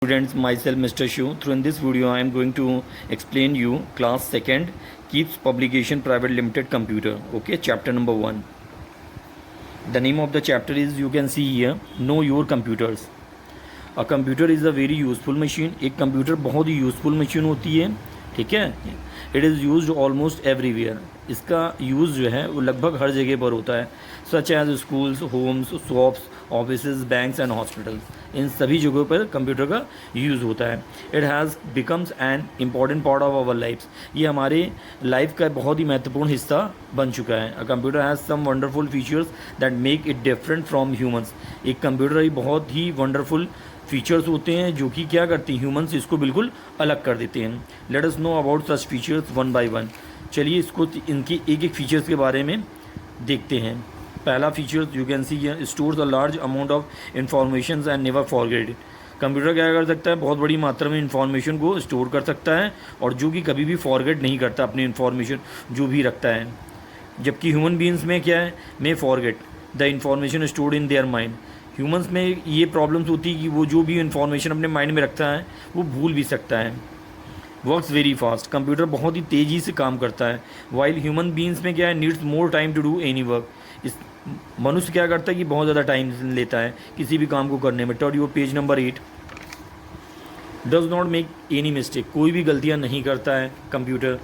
Students, myself Mr. Shu. Through in this video I am going to explain you class 2nd Keeps Publication Private Limited Computer. Okay, chapter number 1. The name of the chapter is, you can see here, Know Your Computers. A computer is a very useful machine. एक computer बहुत ही useful machine होती है, ठीक है. It is use almost everywhere. इसका use जो है वो लगभग हर जगह पर होता है, such as schools, homes, shops, offices, banks and hospitals. इन सभी जगहों पर कंप्यूटर का यूज़ होता है. It has becomes an important part of our lifes. ये हमारे लाइफ का बहुत ही महत्वपूर्ण हिस्सा बन चुका है. A computer has some wonderful features that make it different from humans. एक कंप्यूटर ही बहुत ही वंडरफुल फीचर्स होते हैं जो कि क्या करते हैं, ह्यूमंस इसको बिल्कुल अलग कर देते हैं. Let us know about such features one by one. चलिए इसको इनके एक एक फीचर्स के बारे में देखते हैं. पहला feature you can see stores a large amount of information and never forget it. Computer क्या कर सकता है, बहुत बड़ी मात्रा में इंफॉर्मेशन को स्टोर कर सकता है और जो कि कभी भी फॉरगेट नहीं करता अपनी इंफॉर्मेशन जो भी रखता है. जबकि ह्यूमन बींग्स में क्या है, मे forget the information stored in their mind. Humans में ये प्रॉब्लम्स होती है कि वो जो भी इंफॉर्मेशन अपने माइंड में रखता है वो भूल भी सकता है. Works very fast. कंप्यूटर बहुत ही तेज़ी से काम करता है. वाइल ह्यूमन बींग्स में क्या है, needs more time to do any work. इस मनुष्य क्या करता है कि बहुत ज़्यादा टाइम लेता है किसी भी काम को करने में. Turn your page number 8. Does not make any mistake. कोई भी गलतियाँ नहीं करता है computer.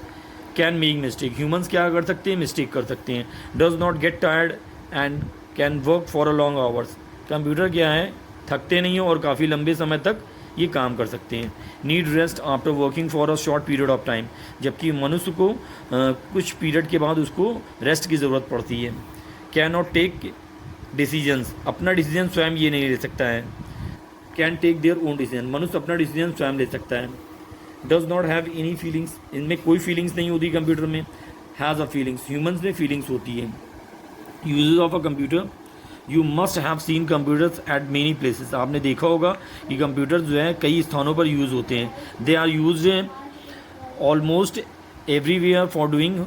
Can make mistake. Humans क्या कर सकते हैं, मिस्टेक कर सकते हैं. Does not get tired and can work for a long hours. Computer क्या है, थकते नहीं हो और काफ़ी लंबे समय तक ये काम कर सकते हैं. Need rest after working for a short period of time. जबकि मनुष्य को कुछ पीरियड के बाद उसको रेस्ट की ज़रूरत पड़ती है. Can not take decisions. अपना डिसीजन स्वयं ये नहीं ले सकता है. Can take their own decision. मनुष्य अपना डिसीजन स्वयं ले सकता है. Does not have any feelings. इनमें कोई फीलिंग्स नहीं होती कंप्यूटर में. Has a feelings. ह्यूमन्स में फीलिंग्स होती है. Uses of a computer. You must have seen computers at many places. आपने देखा होगा कि कंप्यूटर जो है कई स्थानों पर यूज़ होते हैं. They are use almost everywhere for doing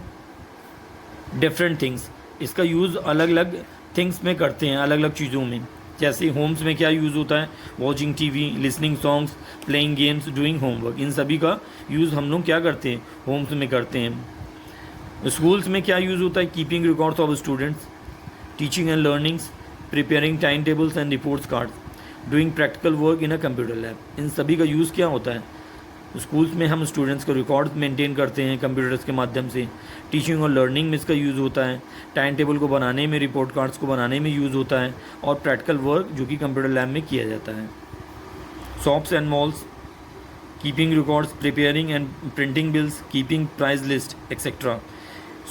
different things. इसका यूज़ अलग अलग थिंग्स में करते हैं, अलग अलग चीज़ों में. जैसे होम्स में क्या यूज़ होता है, watching TV, listening songs, playing games, doing homework. इन सभी का यूज़ हम लोग क्या करते हैं, होम्स में करते हैं. स्कूल्स में क्या यूज़ होता है, keeping records of students, teaching and learnings, preparing time tables and reports cards, doing practical work in a computer lab. इन सभी का यूज़ क्या होता है, स्कूल्स में हम स्टूडेंट्स का रिकॉर्ड मेंटेन करते हैं कंप्यूटर्स के माध्यम से. टीचिंग और लर्निंग में इसका यूज़ होता है. टाइम टेबल को बनाने में, रिपोर्ट कार्ड्स को बनाने में यूज़ होता है. और प्रैक्टिकल वर्क जो कि कंप्यूटर लैब में किया जाता है. Shops and malls, keeping records, preparing and printing bills, keeping price list etcetera.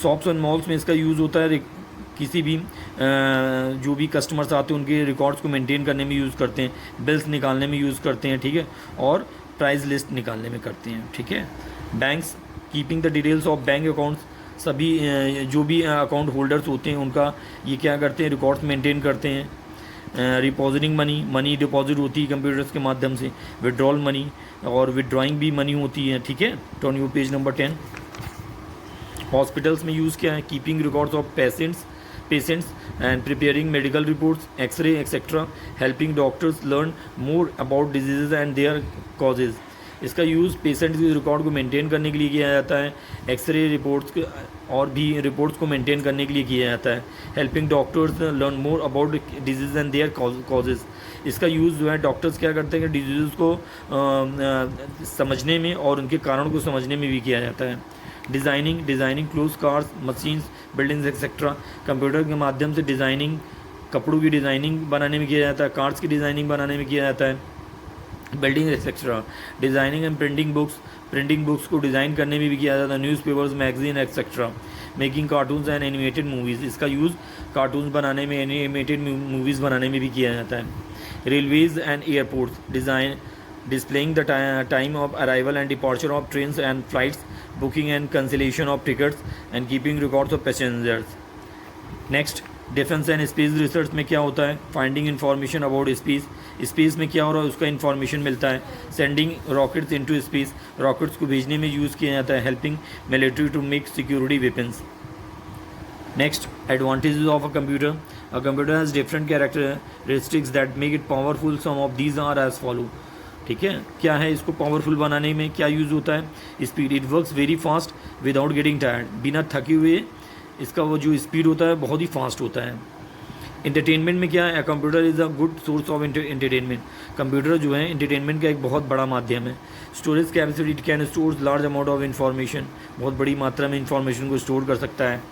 Shops and malls में इसका यूज़ होता है. किसी भी जो भी कस्टमर्स आते हैं उनके रिकॉर्ड्स को मेंटेन करने में यूज़ करते हैं. बिल्स निकालने में यूज़ करते हैं, ठीक है. और प्राइस लिस्ट निकालने में करते हैं, ठीक है. Banks, keeping the details of bank accounts. सभी जो भी अकाउंट होल्डर्स होते हैं उनका ये क्या करते हैं, रिकॉर्ड्स मेंटेन करते हैं. डिपॉजिटिंग मनी, मनी डिपॉजिट होती है कंप्यूटर्स के माध्यम से. विड्रॉल मनी और विड्रॉइंग भी मनी होती है, ठीक है. Turn your page number 10. Hospitals में यूज़ क्या है, keeping records of patients and preparing medical reports, X-ray, etc. Helping doctors learn more about diseases and their causes. इसका यूज़ पेशेंट के रिकॉर्ड को मेंटेन करने के लिए किया जाता है. एक्सरे रिपोर्ट्स और भी रिपोर्ट्स को मेंटेन करने के लिए किया जाता है. Helping doctors learn more about disease and their causes. इसका यूज़ जो है डॉक्टर्स क्या करते हैं कि डिजीज़ को समझने में और उनके कारणों को समझने में भी किया जाता है. Designing close cars, machines, buildings etcetera. Computer के माध्यम से डिज़ाइनिंग, कपड़ों की डिज़ाइनिंग बनाने में किया जाता है. कार्स की डिज़ाइनिंग बनाने में किया जाता है. Building etcetera. Designing and printing books को डिज़ाइन करने में भी किया जाता है. Newspapers, magazine etcetera. Making cartoons and animated movies. इसका यूज़ कार्टून्स बनाने में, एनिमेटेड मूवीज़ बनाने में भी किया जाता है. Railways and airports. displaying the time of arrival and departure of trains and flights, booking and cancellation of tickets and keeping records of passengers. Next, defence and space research में क्या होता है, फाइंडिंग इन्फॉर्मेशन अबाउट स्पेस में क्या हो रहा है उसका इन्फॉर्मेशन मिलता है. Sending rockets into space. Rockets को भेजने में यूज़ किया जाता है. Helping military to make security weapons. Next, advantages of a computer. A computer has different characteristics that make it powerful. Some of these are as follow. ठीक है। क्या है इसको पावरफुल बनाने में क्या यूज़ होता है? Speed, it works very fast without getting tired, बिना थके हुए इसका वो जो स्पीड होता है बहुत ही फास्ट होता है। इंटरटेनमेंट में क्या है? Computer is a good source of entertainment, computer जो है इंटरटेनमेंट का एक बहुत बड़ा माध्यम है। Storage capacity, it can store large amount of information, बहुत बड़ी मात्रा में इंफॉर्मेशन को स्टोर कर सकता है।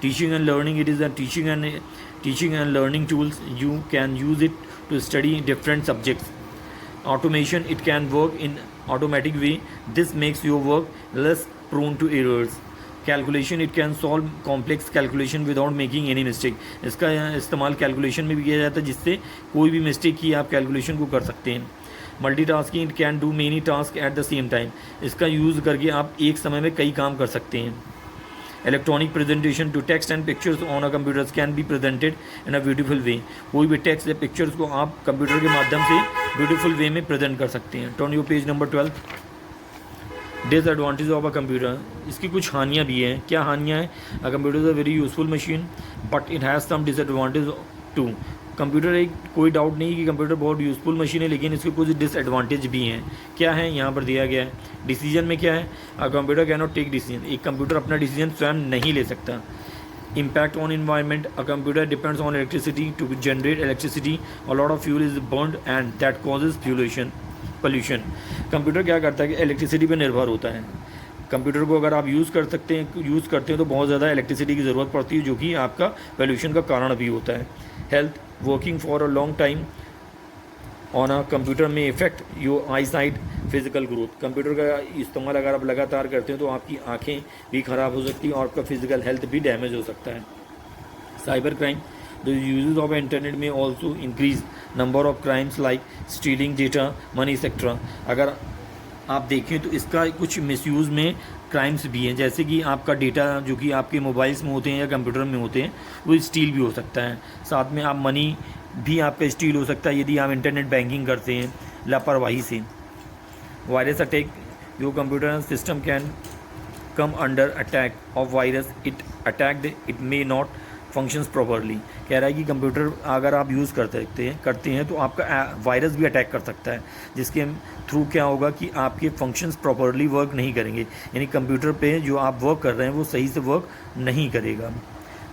Teaching and learning, it is a teaching and learning tools, you can use it to study different subjects. Automation, it can work in automatic way, this makes your work less prone to errors. Calculation, it can solve complex calculation without making any mistake, इसका इस्तेमाल calculation में भी किया जाता है जिससे कोई भी मिस्टेक की आप कैलकुलेशन को कर सकते हैं। Multitasking, it can do many task at the same time, इसका यूज़ करके आप एक समय में कई काम कर सकते हैं। Electronic presentation, to text and pictures on a computers can be presented in a beautiful way, कोई भी टेक्स्ट या पिक्चर्स को आप कंप्यूटर के माध्यम से ब्यूटीफुल वे में प्रेजेंट कर सकते हैं। Turn your page number 12। Disadvantage of a computer, इसकी कुछ हानियाँ भी हैं। क्या हानियाँ हैं? A computer is a very useful machine but it has some disadvantage too. Computer एक कोई डाउट नहीं कि कंप्यूटर बहुत यूज़फुल मशीन है, लेकिन इसके कुछ डिसएडवांटेज भी हैं। क्या है यहाँ पर दिया गया है। डिसीजन में क्या है? A computer can not take decision, एक कंप्यूटर अपना डिसीजन स्वयं नहीं ले सकता। Impact on environment, a computer depends on electricity to generate electricity, a lot of fuel is burned and that causes pollution. Computer क्या करता है कि इलेक्ट्रिसिटी पर निर्भर होता है। कंप्यूटर को अगर आप यूज़ करते हैं तो बहुत ज़्यादा इलेक्ट्रिसिटी की ज़रूरत पड़ती है, जो कि आपका पोल्यूशन का कारण भी होता है। Health, working for a long time on a computer में effect your eyesight, physical growth, computer का इस्तेमाल अगर आप लगातार करते हैं तो आपकी आँखें भी ख़राब हो सकती हैं और आपका फिजिकल हेल्थ भी डैमेज हो सकता है। Cyber crime, the uses of internet में also increase number of crimes like stealing data, money etcetera. अगर आप देखें तो इसका कुछ मिसयूज़ में क्राइम्स भी हैं, जैसे कि आपका डेटा जो कि आपके मोबाइल्स में होते हैं या कंप्यूटर में होते हैं वो स्टील भी हो सकता है। साथ में आप मनी भी आपका स्टील हो सकता है यदि आप इंटरनेट बैंकिंग करते हैं लापरवाही से। Virus attack, your computer system can come under attack of virus, it attacked it may not functions properly. कह रहा है कि कंप्यूटर अगर आप यूज़ करते हैं तो आपका वायरस भी अटैक कर सकता है, जिसके थ्रू क्या होगा कि आपके फंक्शंस प्रॉपरली वर्क नहीं करेंगे, यानी कंप्यूटर पे जो आप वर्क कर रहे हैं वो सही से वर्क नहीं करेगा।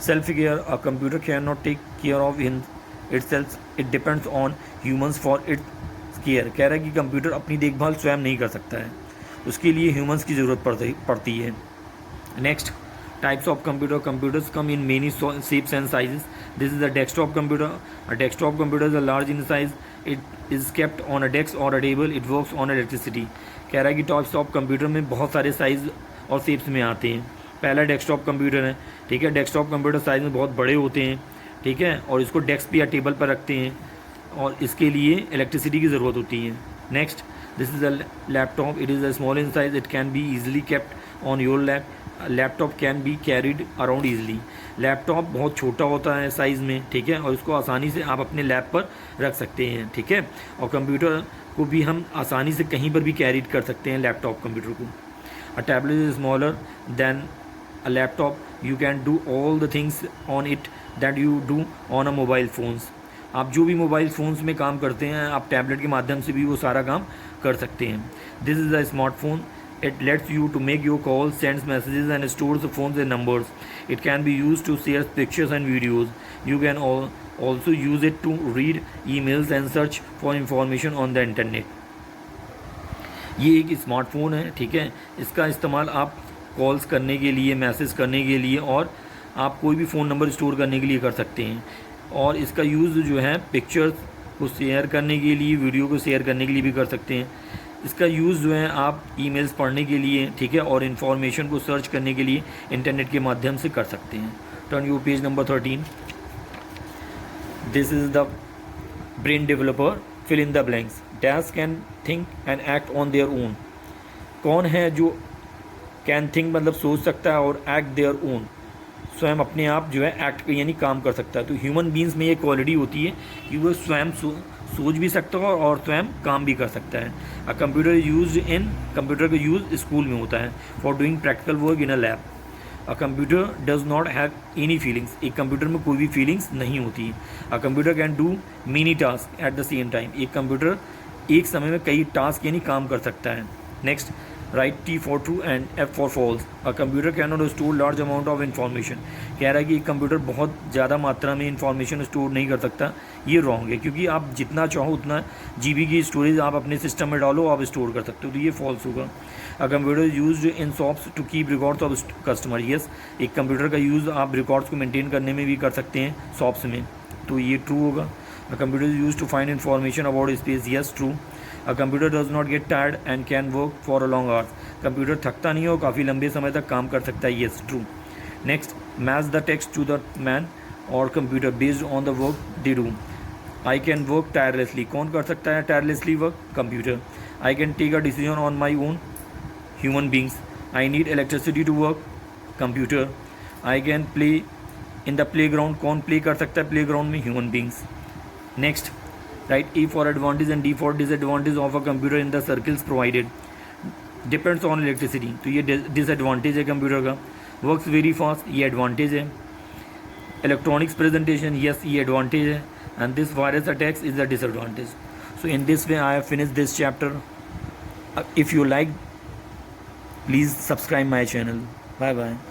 Self care, a computer can not take care of itself, it depends on humans for its care. कह रहा है कि कंप्यूटर अपनी देखभाल स्वयं नहीं कर सकता है, उसके लिए ह्यूमंस की ज़रूरत पड़ती है। Next, types of computer, computers come in many shapes and sizes. This is a desktop computer. A desktop computer is a large in size, it is kept on a desk or a table, it works on electricity. कह रहा है कि types of computer में बहुत सारे size और shapes में आते हैं। पहला डेस्कटॉप कंप्यूटर है, ठीक है। डेस्कटॉप कंप्यूटर साइज़ में बहुत बड़े होते हैं, ठीक है, और इसको डेस्क पे या टेबल पर रखते हैं और इसके लिए इलेक्ट्रिसिटी की ज़रूरत होती है। Next, this is a laptop, it is a small in size, it can be easily kept on your lap, laptop can be carried around easily. Laptop बहुत छोटा होता है साइज़ में, ठीक है, और इसको आसानी से आप अपने लैप पर रख सकते हैं, ठीक है। और कंप्यूटर को भी हम आसानी से कहीं पर भी कैरिड कर सकते हैं लैपटॉप कंप्यूटर को। A tablet is smaller than a laptop, you can do all the things on it that you do on a mobile phones. आप जो भी मोबाइल फ़ोन्स में काम करते हैं आप टैबलेट के माध्यम से भी वो सारा काम कर सकते हैं। This is a smartphone, it lets you to make your calls, sends messages and stores the phones and numbers. It can be used to share pictures and videos. You can also use it to read emails and search for information on the internet. ये एक smartphone है, ठीक है। इसका इस्तेमाल आप calls करने के लिए, मैसेज करने के लिए और आप कोई भी फ़ोन नंबर स्टोर करने के लिए कर सकते हैं। और इसका यूज़ जो है पिक्चर्स को शेयर करने के लिए, वीडियो को शेयर करने के लिए भी कर सकते हैं। इसका यूज़ जो है आप ईमेल्स पढ़ने के लिए, ठीक है, और इन्फॉर्मेशन को सर्च करने के लिए इंटरनेट के माध्यम से कर सकते हैं। Turn you page number 13। This is the brain developer, fill in the blanks. Dash can think and act on their own. कौन है जो कैन थिंक मतलब सोच सकता है और एक्ट देयर ओन, स्वयं अपने आप जो है एक्ट यानी काम कर सकता है। तो ह्यूमन बींग्स में ये क्वालिटी होती है कि वो स्वयं सोच भी सकता है और स्वयं काम भी कर सकता है। A computer use in, computer का यूज़ स्कूल में होता है for doing practical work in a lab. A computer does not have any feelings, एक कंप्यूटर में कोई भी फीलिंग्स नहीं होती। अ computer can do many task at the same time, एक कंप्यूटर एक समय में कई टास्क यानी काम कर सकता है। Next, write T for true and F for false. A computer can not store large amount of information. कह रहा है कि कंप्यूटर बहुत ज़्यादा मात्रा में इन्फॉर्मेशन स्टोर नहीं कर सकता। ये रॉन्ग है, क्योंकि आप जितना चाहो उतना GB की स्टोरेज आप अपने सिस्टम में डालो, आप स्टोर कर सकते हो, तो ये फॉल्स होगा। A computer use in shops to keep records of customer. Yes, एक कंप्यूटर का यूज़ आप रिकॉर्ड्स को मेंटेन करने में भी कर सकते हैं शॉप्स में, तो ये ट्रू होगा। A computer is use to find information about space. Yes, true. A computer does not get tired and can work for a long hours. Computer थकता नहीं है और काफ़ी लंबे समय तक काम कर सकता है। Yes, true. Next, match the text to the man और computer based on the work they do. I can work tirelessly. कौन कर सकता है tirelessly work? Computer. I can take a decision on my own. Human beings. I need electricity to work. Computer. I can play in the playground. कौन play कर सकता है playground में? Human beings. Next, right E for advantage and D for disadvantage of a computer in the circles provided. Depends on electricity. तो ये disadvantage है computer का। Works very fast, ये एडवांटेज है। इलेक्ट्रॉनिक्स प्रेजेंटेशन, यस, ये advantage है। And this virus attacks is the disadvantage. So in this way I have finished this chapter. If you like, please subscribe my channel. Bye bye.